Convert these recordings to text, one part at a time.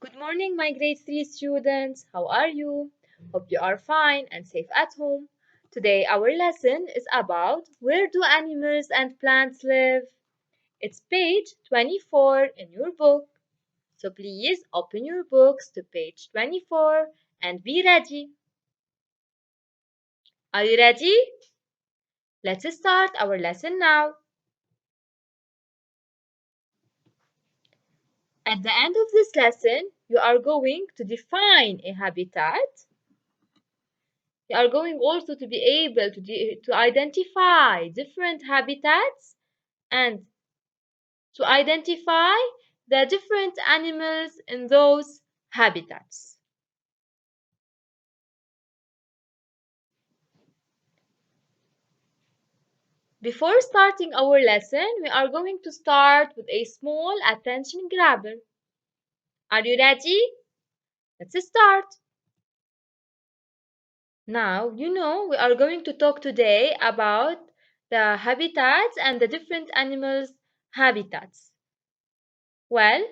Good morning, my grade 3 students. How are you? Hope you are fine and safe at home. Today, our lesson is about where do animals and plants live? It's page 24 in your book. So please open your books to page 24 and be ready. Are you ready? Let's start our lesson now. At the end of this lesson, you are going to define a habitat. You are going also to be able to identify different habitats and to identify the different animals in those habitats. Before starting our lesson, we are going to start with a small attention grabber. Are you ready? Let's start. Now, we are going to talk today about the habitats and the different animals' habitats. Well,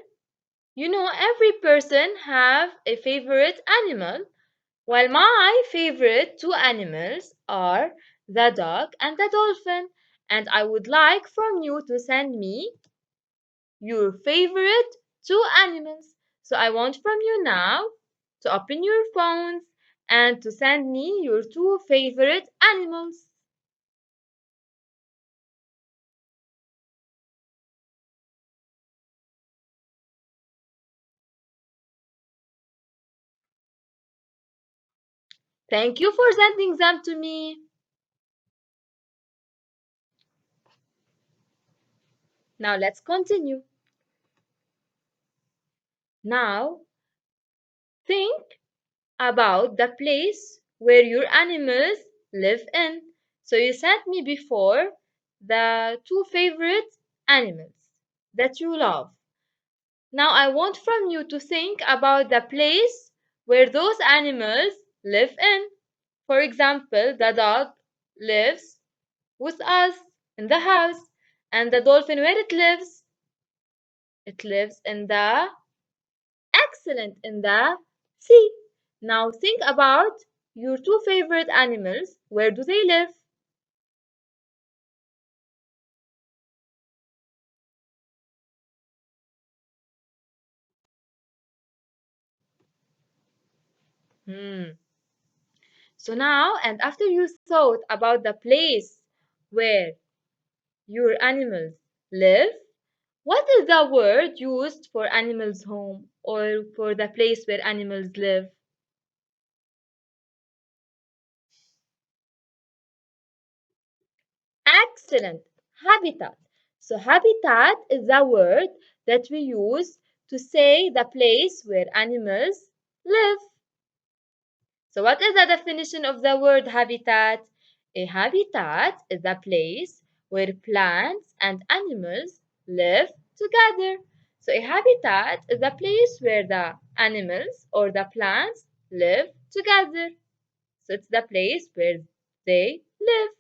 every person have a favorite animal. Well, my favorite two animals are the dog and the dolphin, and I would like from you to send me your favorite two animals. So I want from you now to open your phones and to send me your two favorite animals. Thank you for sending them to me. Now let's continue. Now think about the place where your animals live in. So you sent me before the two favorite animals that you love. Now I want from you to think about the place where those animals live in. For example, the dog lives with us in the house, and the dolphin, where it lives? It lives in the excellent in the sea. Now think about your two favorite animals. Where do they live? Hmm. So now, and after you thought about the place where your animals live, what is the word used for animals' home or for the place where animals live? Excellent. Habitat. So habitat is the word that we use to say the place where animals live. So what is the definition of the word habitat? A habitat is a place where plants and animals live together. So a habitat is a place where the animals or the plants live together. So it's the place where they live.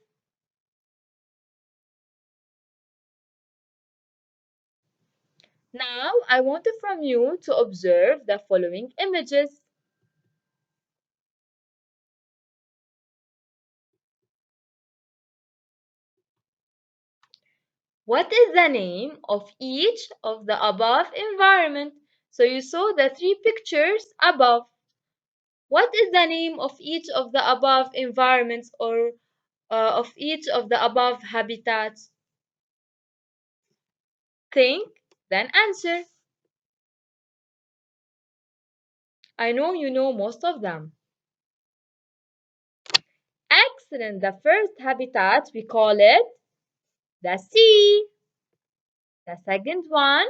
Now I want from you to observe the following images. What is the name of each of the above environment? So you saw the three pictures above. What is the name of each of the above environments or of each of the above habitats? Think, then answer. I know you know most of them. Excellent. The first habitat, we call it the sea. The second one,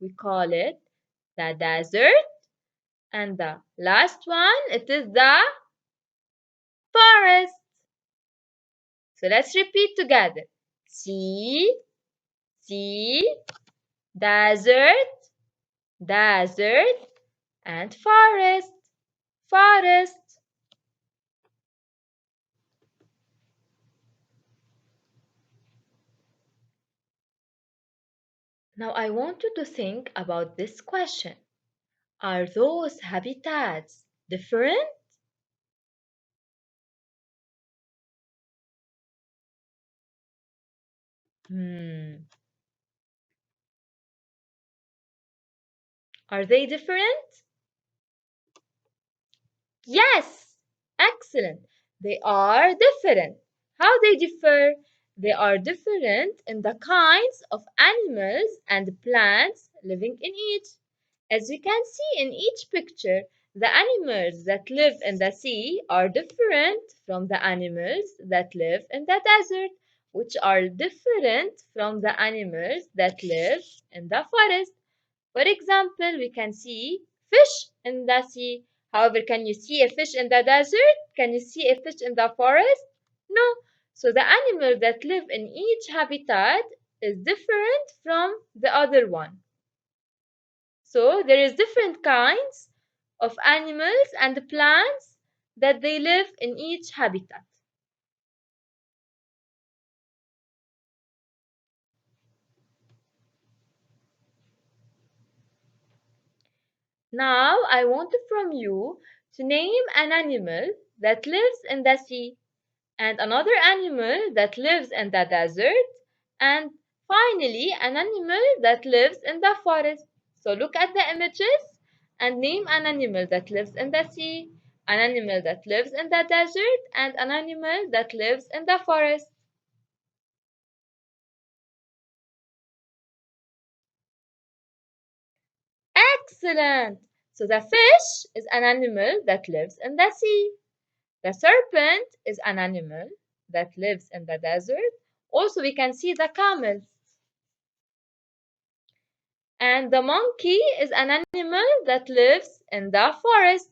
we call it the desert. And the last one, it is the forest. So let's repeat together. Sea, sea, desert, desert, and forest, forest. Now I want you to think about this question. Are those habitats different? Hmm. Are they different? Yes, excellent. They are different. How they differ? They are different in the kinds of animals and plants living in each. As we can see in each picture, the animals that live in the sea are different from the animals that live in the desert, which are different from the animals that live in the forest. For example, we can see fish in the sea. However, can you see a fish in the desert? Can you see a fish in the forest? No. So the animal that live in each habitat is different from the other one. So there is different kinds of animals and plants that they live in each habitat. Now I want from you to name an animal that lives in the sea and another animal that lives in the desert, and finally an animal that lives in the forest. So look at the images and name an animal that lives in the sea, an animal that lives in the desert, and an animal that lives in the forest. Excellent! So the fish is an animal that lives in the sea. The serpent is an animal that lives in the desert. Also, we can see the camel. And the monkey is an animal that lives in the forest.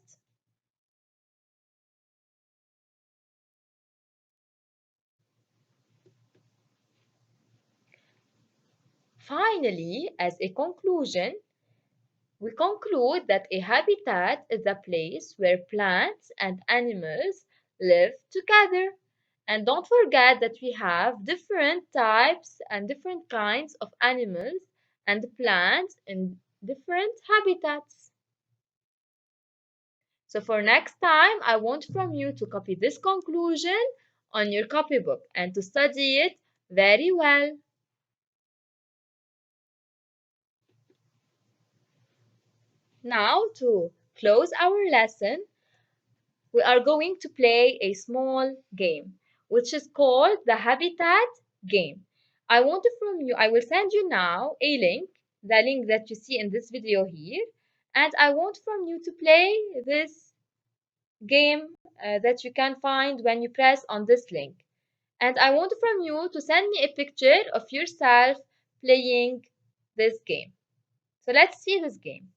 Finally, as a conclusion, we conclude that a habitat is a place where plants and animals live together. And don't forget that we have different types and different kinds of animals and plants in different habitats. So for next time, I want from you to copy this conclusion on your copybook and to study it very well. Now, to close our lesson, we are going to play a small game, which is called the Habitat game. I want from you, I will send you now a link, the link that you see in this video here, and I want from you to play this game that you can find when you press on this link. And I want from you to send me a picture of yourself playing this game. So let's see this game.